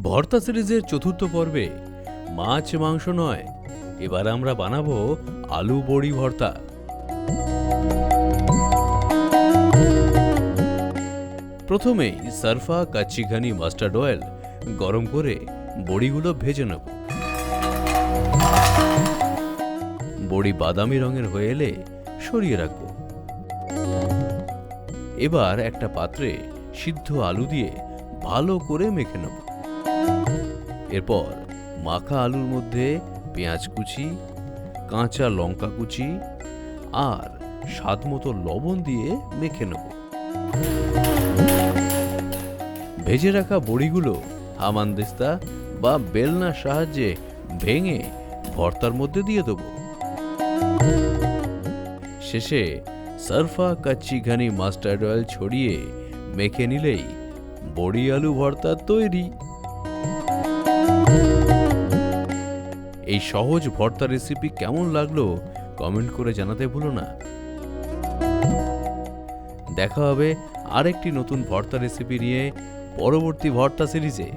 ভর্তা সিরিজের চতুর্থ পর্বে মাছ মাংস নয়, এবার আমরা বানাবো আলু বড়ি ভর্তা। প্রথমেই সারফা কাচ্চি ঘানি মাস্টার্ড অয়েল গরম করে বড়িগুলো ভেজে নেব। বড়ি বাদামি রঙের হয়ে এলে সরিয়ে রাখব। এবার একটা পাত্রে সিদ্ধ আলু দিয়ে ভালো করে মেখে নেব। এরপর মাখা আলুর মধ্যে পেঁয়াজ কুচি, কাঁচা লঙ্কা কুচি আর স্বাদমতো লবণ দিয়ে মেখে নেব। ভেজে রাখা বড়িগুলো হামানদিস্তা বা বেলনার সাহায্যে ভেঙে ভর্তার মধ্যে দিয়ে দেব। শেষে সারফা কাচ্চি ঘানি মাস্টার্ড অয়েল ছড়িয়ে মেখে নিলেই বড়ি আলু ভর্তা তৈরি। এই সহজ ভর্তা রেসিপি কেমন লাগলো কমেন্ট করে জানাতে ভুলো না। দেখা হবে আরেকটি নতুন ভর্তা রেসিপি নিয়ে পরবর্তী ভর্তা সিরিজে।